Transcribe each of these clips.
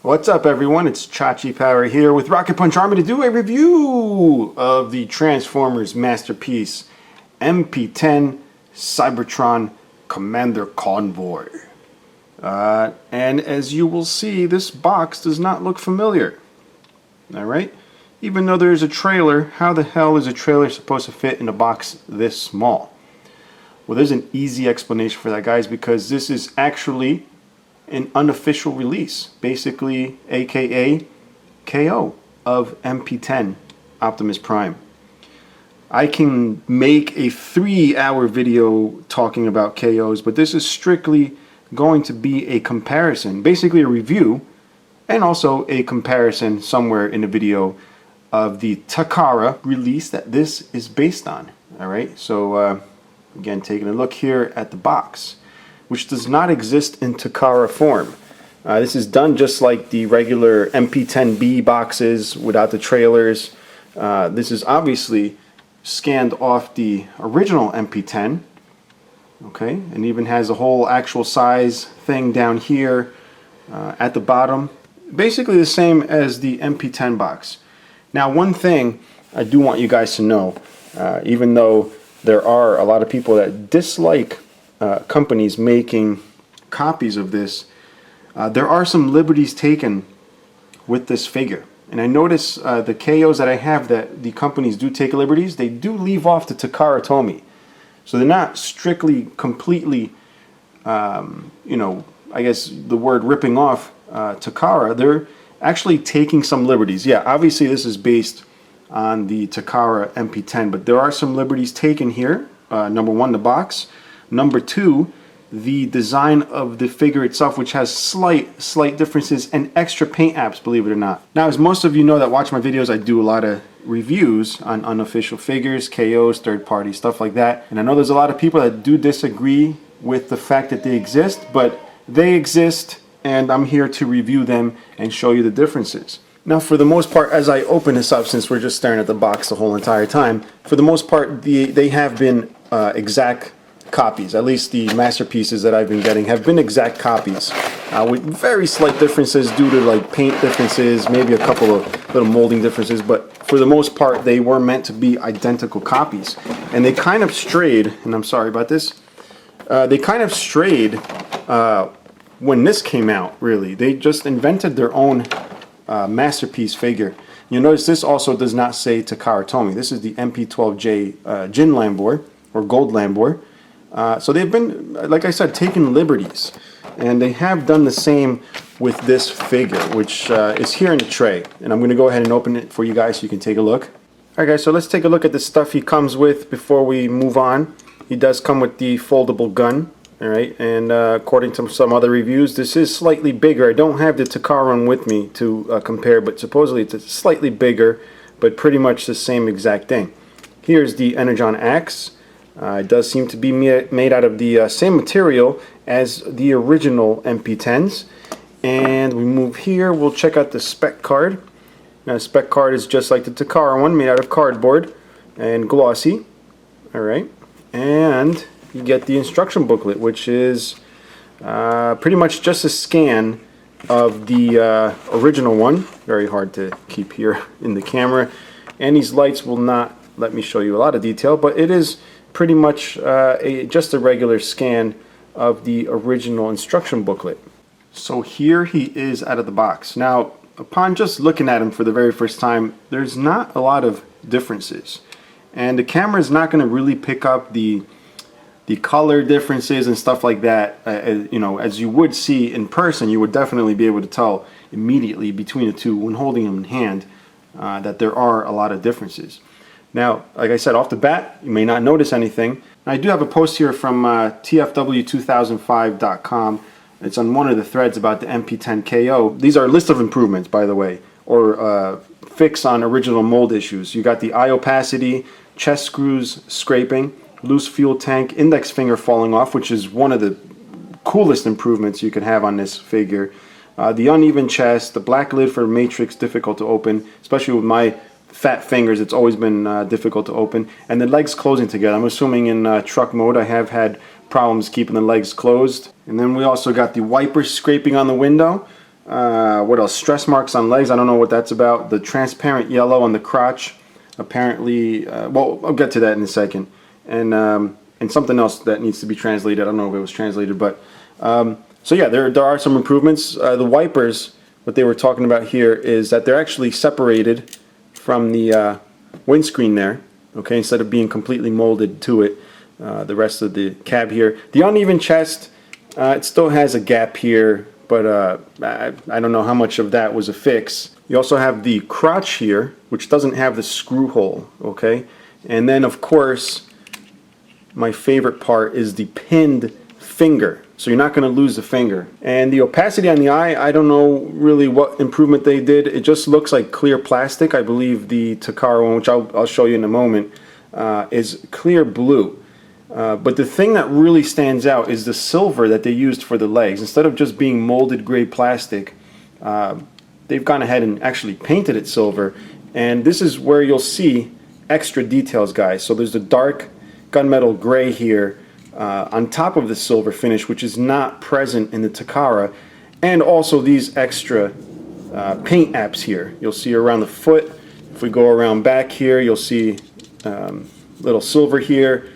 What's up, everyone? It's Chachi Power here with Rocket Punch Army to do a review of the Transformers masterpiece MP-10 Cybertron Commander Convoy. And as you will see, this box does not look familiar. Alright? Even though there's a trailer, how the hell is a trailer supposed to fit in a box this small? Well, there's an easy explanation for that, guys, because this is actually an unofficial release, basically aka KO of MP-10 Optimus Prime. I can make a 3-hour video talking about KOs, but this is strictly going to be a comparison, basically a review, and also a comparison somewhere in the video of the Takara release that this is based on. Alright, so again, taking a look here at the box, which does not exist in Takara form. This is done just like the regular MP-10B boxes without the trailers. This is obviously scanned off the original MP-10. Okay, and even has a whole actual size thing down here at the bottom. Basically the same as the MP-10 box. Now, one thing I do want you guys to know, even though there are a lot of people that dislike companies making copies of this, there are some liberties taken with this figure. And I notice the KOs that I have that the companies do take liberties, they do leave off the Takara Tomy. So they're not strictly, completely, you know, I guess the word ripping off Takara. They're actually taking some liberties. Yeah, obviously this is based on the Takara MP-10, but there are some liberties taken here. Number one, the box. Number two, the design of the figure itself, which has slight differences and extra paint apps, believe it or not. Now, as most of you know that watch my videos, I do a lot of reviews on unofficial figures, KOs, third-party, stuff like that. And I know there's a lot of people that do disagree with the fact that they exist, but they exist, and I'm here to review them and show you the differences. Now, for the most part, as I open this up, since we're just staring at the box the whole entire time, for the most part, they have been exact copies. At least the masterpieces that I've been getting have been exact copies, with very slight differences due to like paint differences, maybe a couple of little molding differences, but for the most part they were meant to be identical copies. And they kind of strayed, and I'm sorry about this, they kind of strayed when this came out, really. They just invented their own masterpiece figure. You'll notice this also does not say Takara Tomy. This is the MP-12J Jin Lambor, or Gold Lambor. So they've been, like I said, taking liberties. And they have done the same with this figure, which is here in the tray. And I'm going to go ahead and open it for you guys so you can take a look. Alright guys, so let's take a look at the stuff he comes with before we move on. He does come with the foldable gun. Alright, and according to some other reviews, this is slightly bigger. I don't have the Takara one with me to compare, but supposedly it's slightly bigger, but pretty much the same exact thing. Here's the Energon axe. It does seem to be made out of the same material as the original MP-10s. And we move here, we'll check out the spec card. Now, the spec card is just like the Takara one, made out of cardboard and glossy. Alright, and you get the instruction booklet, which is pretty much just a scan of the original one. Very hard to keep here in the camera. And these lights will not let me show you a lot of detail, but it is pretty much just a regular scan of the original instruction booklet. So here he is out of the box. Now, upon just looking at him for the very first time, there's not a lot of differences. And the camera is not going to really pick up the color differences and stuff like that. You know, as you would see in person, you would definitely be able to tell immediately between the two when holding them in hand that there are a lot of differences. Now, like I said, off the bat, you may not notice anything. I do have a post here from TFW2005.com. It's on one of the threads about the MP-10 KO. These are a list of improvements, by the way, or fix on original mold issues. You got the eye opacity, chest screws scraping, loose fuel tank, index finger falling off, which is one of the coolest improvements you can have on this figure. The uneven chest, the black lid for matrix, difficult to open, especially with my fat fingers, it's always been difficult to open. And the legs closing together. I'm assuming in truck mode I have had problems keeping the legs closed. And then we also got the wipers scraping on the window. What else? Stress marks on legs. I don't know what that's about. The transparent yellow on the crotch. Apparently, well, I'll get to that in a second. And something else that needs to be translated. I don't know if it was translated, but so yeah, there are some improvements. The wipers, what they were talking about here is that they're actually separated from the windscreen there. Okay, instead of being completely molded to it, the rest of the cab here. The uneven chest, it still has a gap here, but I don't know how much of that was a fix. You also have the crotch here, which doesn't have the screw hole, okay? And then, of course, my favorite part is the pinned finger. So you're not going to lose the finger. And the opacity on the eye, I don't know really what improvement they did. It just looks like clear plastic. I believe the Takara one, which I'll show you in a moment, is clear blue. But the thing that really stands out is the silver that they used for the legs. Instead of just being molded gray plastic, they've gone ahead and actually painted it silver. And this is where you'll see extra details, guys. So there's the dark gunmetal gray here on top of the silver finish, which is not present in the Takara. And also these extra paint apps here. You'll see around the foot. If we go around back here, you'll see little silver here.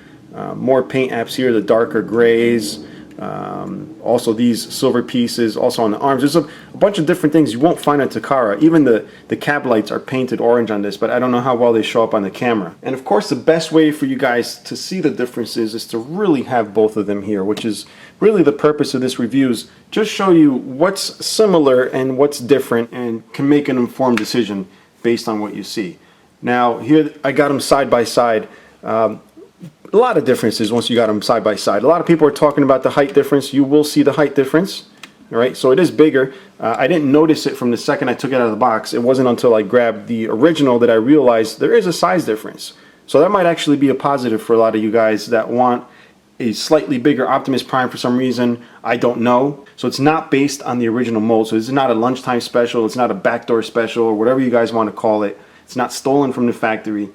More paint apps here, the darker grays, also these silver pieces, also on the arms. There's a bunch of different things you won't find on Takara. Even the cab lights are painted orange on this, but I don't know how well they show up on the camera. And of course, the best way for you guys to see the differences is to really have both of them here, which is really the purpose of this review, is just show you what's similar and what's different, and can make an informed decision based on what you see. Now, here I got them side by side. A lot of differences once you got them side by side. A lot of people are talking about the height difference. You will see the height difference, all right? So it is bigger. I didn't notice it from the second I took it out of the box. It wasn't until I grabbed the original that I realized there is a size difference. So that might actually be a positive for a lot of you guys that want a slightly bigger Optimus Prime for some reason. I don't know. So it's not based on the original mold. So this is not a lunchtime special. It's not a backdoor special, or whatever you guys want to call it. It's not stolen from the factory.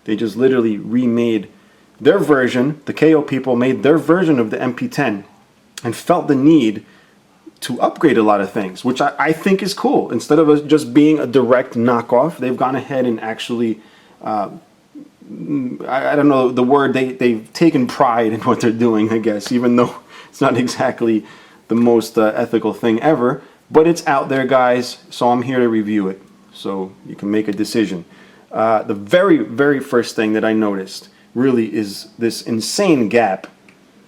They just literally remade their version. The KO people made their version of the MP-10 and felt the need to upgrade a lot of things, which I think is cool. Instead of just being a direct knockoff, they've gone ahead and actually, I don't know the word, they've taken pride in what they're doing, I guess, even though it's not exactly the most ethical thing ever. But it's out there, guys, so I'm here to review it, so you can make a decision. The very, very first thing that I noticed really is this insane gap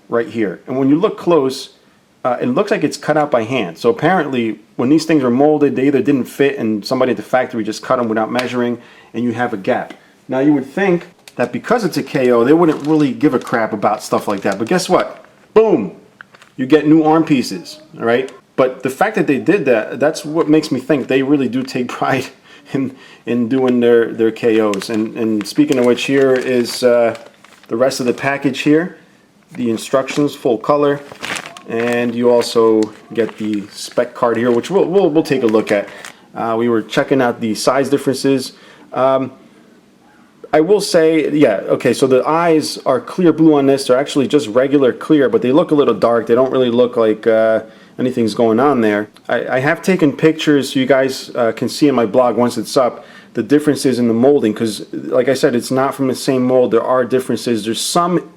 right here. And when you look close, it looks like it's cut out by hand. So apparently when these things are molded, they either didn't fit and somebody at the factory just cut them without measuring, and you have a gap. Now you would think that because it's a KO, they wouldn't really give a crap about stuff like that. But guess what? Boom! You get new arm pieces, all right? But the fact that they did that, that's what makes me think they really do take pride in doing their KOs. And speaking of which, here is the rest of the package here. The instructions, full color, and you also get the spec card here, which we'll take a look at. We were checking out the size differences. I will say, yeah, okay, so the eyes are clear blue on this. They're actually just regular clear, but they look a little dark. They don't really look like anything's going on there. I have taken pictures so you guys can see in my blog once it's up the differences in the molding, because like I said, it's not from the same mold. There are differences. There's some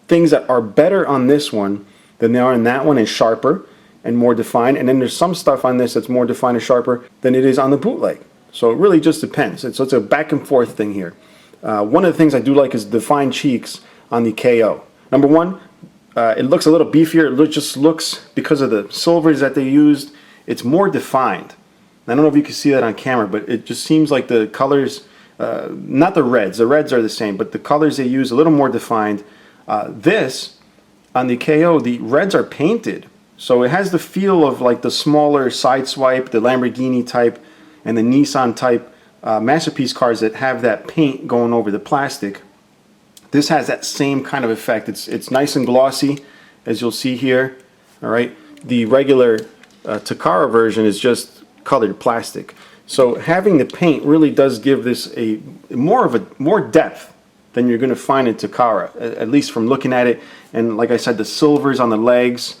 things that are better on this one than they are in that one, and sharper and more defined, and then there's some stuff on this that's more defined and sharper than it is on the bootleg. So it really just depends. So it's a back and forth thing here. One of the things I do like is defined cheeks on the KO. Number one, it looks a little beefier. It just looks, because of the silvers that they used, it's more defined. I don't know if you can see that on camera, but it just seems like the colors, not the reds are the same, but the colors they use a little more defined. This, on the KO, the reds are painted. So it has the feel of like the smaller Sideswipe, the Lamborghini type, and the Nissan type Masterpiece cars that have that paint going over the plastic. This has that same kind of effect. It's nice and glossy, as you'll see here. All right. The regular Takara version is just colored plastic. So having the paint really does give this a more depth than you're going to find in Takara, at least from looking at it. And like I said, the silvers on the legs,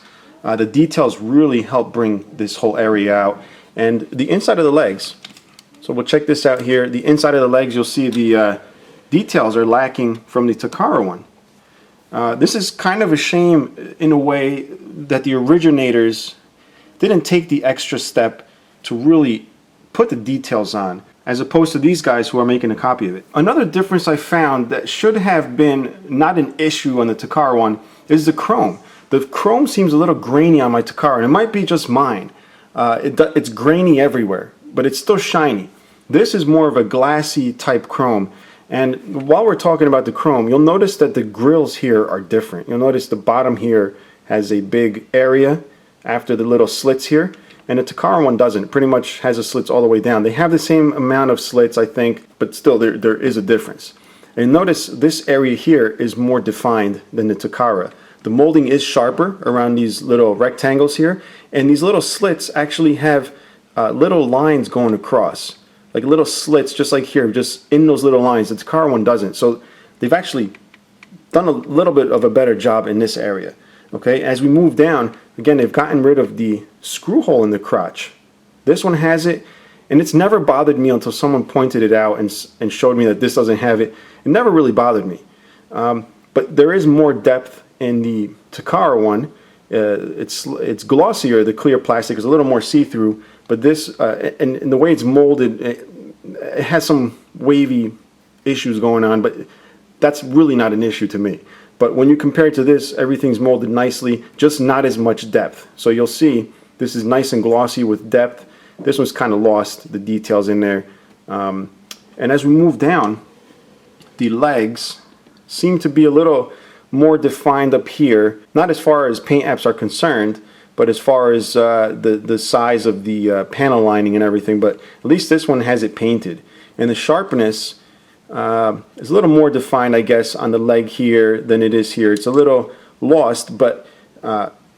The details really help bring this whole area out. And the inside of the legs, so we'll check this out here. The inside of the legs, you'll see the details are lacking from the Takara one. This is kind of a shame in a way that the originators didn't take the extra step to really put the details on, as opposed to these guys who are making a copy of it. Another difference I found that should have been not an issue on the Takara one is the chrome. The chrome seems a little grainy on my Takara, and it might be just mine. It's grainy everywhere, but it's still shiny. This is more of a glassy type chrome. And while we're talking about the chrome, you'll notice that the grills here are different. You'll notice the bottom here has a big area after the little slits here, and the Takara one doesn't. It pretty much has the slits all the way down. They have the same amount of slits, I think, but still there is a difference. And notice this area here is more defined than the Takara. The molding is sharper around these little rectangles here, and these little slits actually have little lines going across. Like little slits, just like here, just in those little lines. The Takara one doesn't. So they've actually done a little bit of a better job in this area. Okay, as we move down, again, they've gotten rid of the screw hole in the crotch. This one has it, and it's never bothered me until someone pointed it out and showed me that this doesn't have it. It never really bothered me. But there is more depth in the Takara one. It's glossier. The clear plastic is a little more see-through. But this, and the way it's molded, it has some wavy issues going on, but that's really not an issue to me. But when you compare it to this, everything's molded nicely, just not as much depth. So you'll see this is nice and glossy with depth. This one's kind of lost, the details in there. And as we move down, the legs seem to be a little more defined up here, not as far as paint apps are concerned, but as far as the size of the panel lining and everything. But at least this one has it painted. And the sharpness is a little more defined, I guess, on the leg here than it is here. It's a little lost, but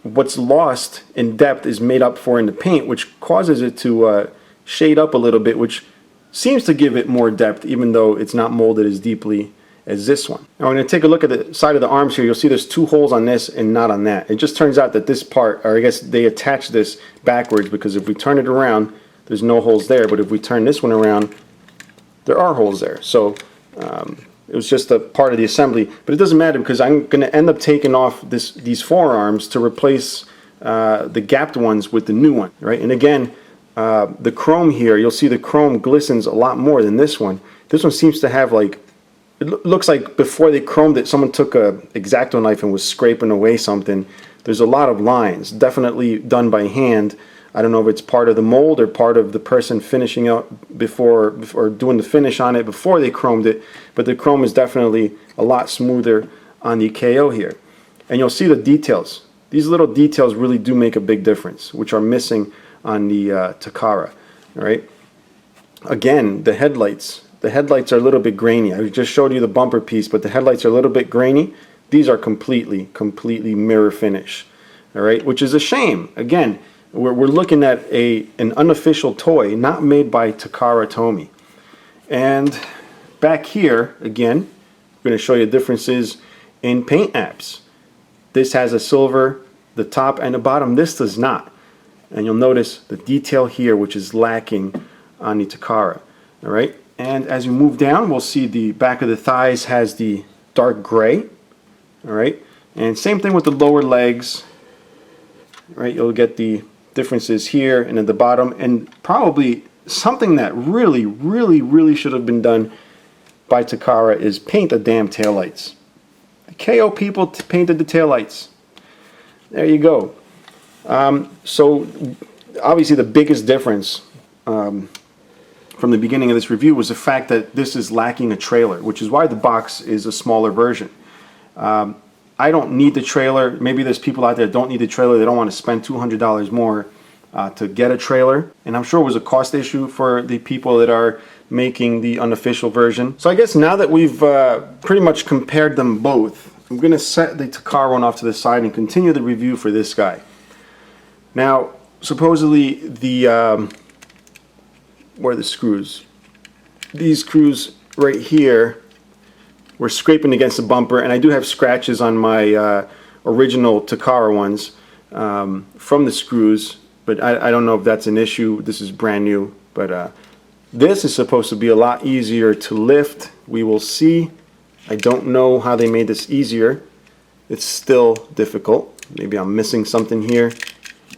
what's lost in depth is made up for in the paint, which causes it to shade up a little bit, which seems to give it more depth, even though it's not molded as deeply as this one. Now we're going to take a look at the side of the arms here. You'll see there's two holes on this and not on that. It just turns out that this part, or I guess they attach this backwards, because if we turn it around, there's no holes there, but if we turn this one around, there are holes there. So it was just a part of the assembly, but it doesn't matter because I'm going to end up taking off these forearms to replace the gapped ones with the new one, right? And again, the chrome here, you'll see the chrome glistens a lot more than this one. This one seems to have like, it looks like before they chromed it, someone took a X-Acto knife and was scraping away something. There's a lot of lines, definitely done by hand. I don't know if it's part of the mold or part of the person finishing up before, or doing the finish on it before they chromed it, but the chrome is definitely a lot smoother on the KO here. And you'll see the details. These little details really do make a big difference, which are missing on the Takara. All right. Again, the headlights. The headlights are a little bit grainy. I just showed you the bumper piece, but the headlights are a little bit grainy. These are completely mirror finish. All right, which is a shame. Again, we're looking at an unofficial toy, not made by Takara Tomy. And back here, again, I'm going to show you differences in paint apps. This has a silver, the top and the bottom. This does not. And you'll notice the detail here, which is lacking on the Takara. All right. And as we move down, we'll see the back of the thighs has the dark gray. All right. And same thing with the lower legs. All right. You'll get the differences here and at the bottom. And probably something that really should have been done by Takara is paint the damn taillights. The KO people painted the taillights. There you go. So obviously the biggest difference from the beginning of this review was the fact that this is lacking a trailer, which is why the box is a smaller version. I don't need the trailer. Maybe there's people out there that don't need the trailer. They don't want to spend $200 more to get a trailer. And I'm sure it was a cost issue for the people that are making the unofficial version. So I guess now that we've pretty much compared them both, I'm going to set the Takara one off to the side and continue the review for this guy. Now, supposedly the where are the screws? These screws right here were scraping against the bumper, and I do have scratches on my original Takara ones. from the screws, but I don't know if that's an issue. This is brand new, but this is supposed to be a lot easier to lift. We will see. I don't know how they made this easier. It's still difficult. Maybe I'm missing something here.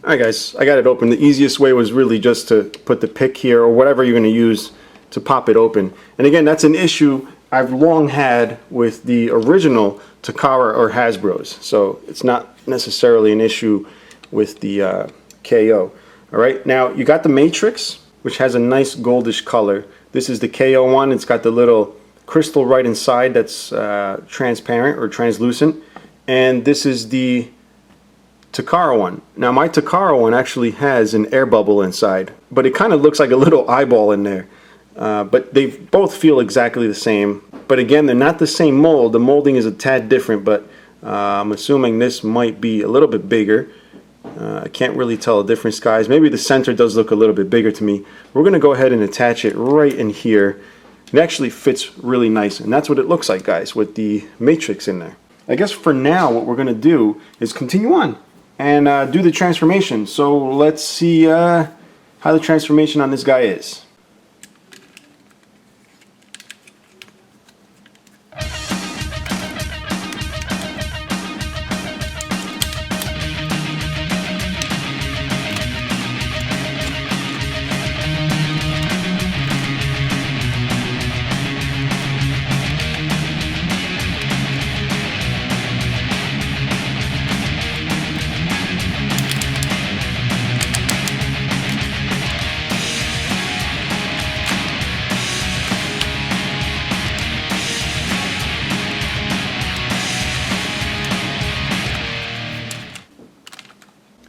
Alright guys, I got it open. The easiest way was really just to put the pick here, or whatever you're going to use to pop it open. And again, that's an issue I've long had with the original Takara or Hasbro's. So it's not necessarily an issue with the KO. Alright, now you got the Matrix, which has a nice goldish color. This is the KO one. It's got the little crystal right inside that's transparent or translucent. And this is the Takara one. Now my Takara one actually has an air bubble inside, but it kind of looks like a little eyeball in there. But they both feel exactly the same. But again, they're not the same mold. The molding is a tad different, but I'm assuming this might be a little bit bigger. I can't really tell the difference, guys. Maybe the center does look a little bit bigger to me. We're going to go ahead and attach it right in here. It actually fits really nice, and that's what it looks like, guys, with the Matrix in there. I guess for now what we're going to do is continue on and do the transformation. So let's see how the transformation on this guy is.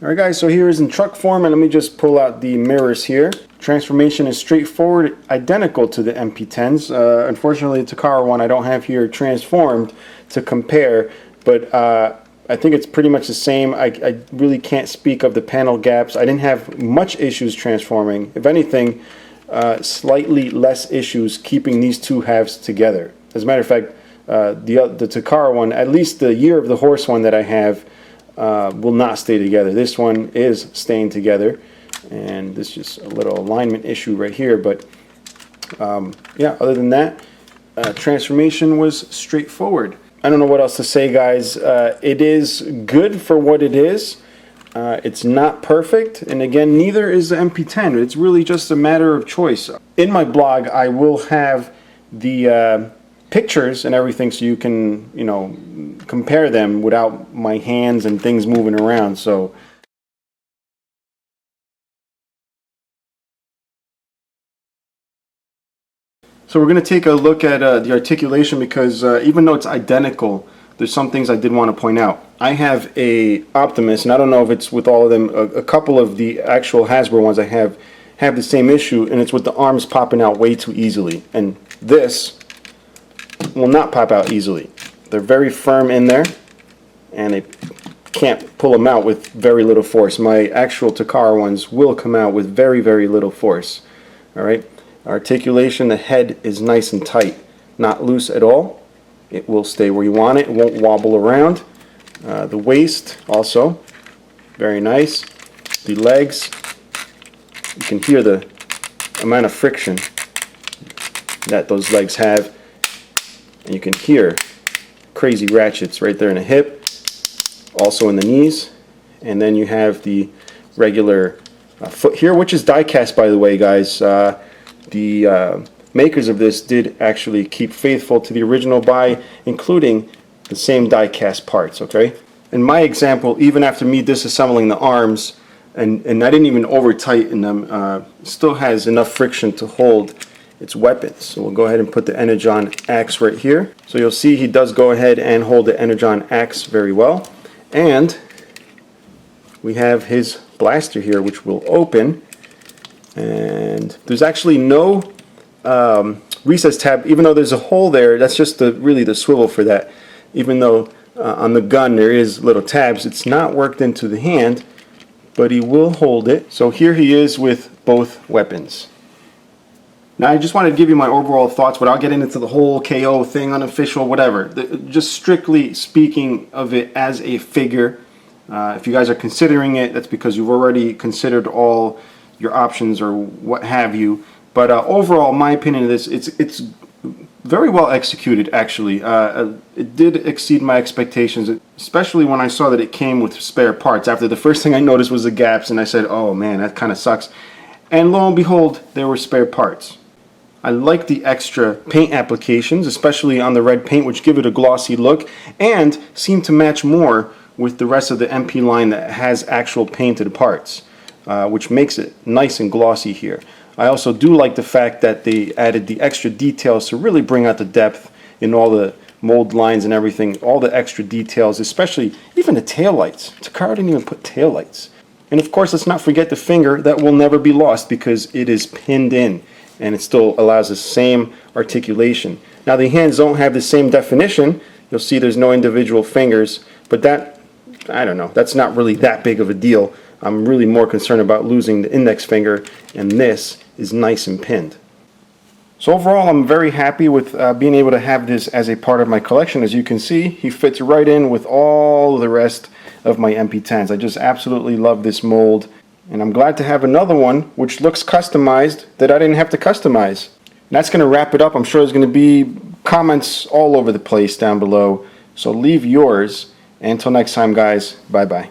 Alright guys, so here is in truck form, and let me just pull out the mirrors here. Transformation is straightforward, identical to the MP-10s. Unfortunately, the Takara one I don't have here transformed to compare, but I think it's pretty much the same. I really can't speak of the panel gaps. I didn't have much issues transforming. If anything, slightly less issues keeping these two halves together. As a matter of fact, the Takara one, at least the Year of the Horse one that I have, will not stay together. This one is staying together, and this is just a little alignment issue right here, but yeah, other than that, transformation was straightforward. I don't know what else to say, guys. It is good for what it is. It's not perfect, and again, neither is the MP-10. It's really just a matter of choice. In my blog, I will have the pictures and everything, so you can, you know, compare them without my hands and things moving around. So we're going to take a look at the articulation, because even though it's identical, there's some things I did want to point out. I have a Optimus, and I don't know if it's with all of them. A couple of the actual Hasbro ones I have the same issue, and it's with the arms popping out way too easily. And this will not pop out easily. They're very firm in there, and they can't pull them out with very little force. My actual Takara ones will come out with very, very little force. Alright, articulation, the head is nice and tight, not loose at all. It will stay where you want it. It won't wobble around. The waist also, very nice. The legs, you can hear the amount of friction that those legs have. And you can hear crazy ratchets right there in the hip, also in the knees. And then you have the regular foot here, which is die cast, by the way, guys. The makers of this did actually keep faithful to the original by including the same die cast parts, okay? In my example, even after me disassembling the arms, and I didn't even over tighten them, still has enough friction to hold its weapons. So we'll go ahead and put the Energon axe right here. So you'll see he does go ahead and hold the Energon axe very well. And we have his blaster here, which will open. And there's actually no recess tab, even though there's a hole there. That's just really the swivel for that. Even though on the gun there is little tabs, it's not worked into the hand, but he will hold it. So here he is with both weapons. Now I just wanted to give you my overall thoughts without getting into the whole KO thing, unofficial, whatever. Just strictly speaking of it as a figure, If you guys are considering it, that's because you've already considered all your options or what have you. But overall, my opinion of this, it's very well executed, actually. It did exceed my expectations, especially when I saw that it came with spare parts. After the first thing I noticed was the gaps, and I said, oh man, that kind of sucks. And lo and behold, there were spare parts. I like the extra paint applications, especially on the red paint, which give it a glossy look and seem to match more with the rest of the MP line that has actual painted parts, which makes it nice and glossy here. I also do like the fact that they added the extra details to really bring out the depth in all the mold lines and everything, all the extra details, especially even the taillights. Takara didn't even put taillights. And of course, let's not forget the finger that will never be lost because it is pinned in and it still allows the same articulation. Now the hands don't have the same definition. You'll see there's no individual fingers, but that, I don't know, that's not really that big of a deal. I'm really more concerned about losing the index finger, and this is nice and pinned. So overall, I'm very happy with being able to have this as a part of my collection. As you can see, he fits right in with all the rest of my MP-10s. I just absolutely love this mold, and I'm glad to have another one which looks customized that I didn't have to customize. And that's going to wrap it up. I'm sure there's going to be comments all over the place down below, so leave yours. And until next time, guys, bye-bye.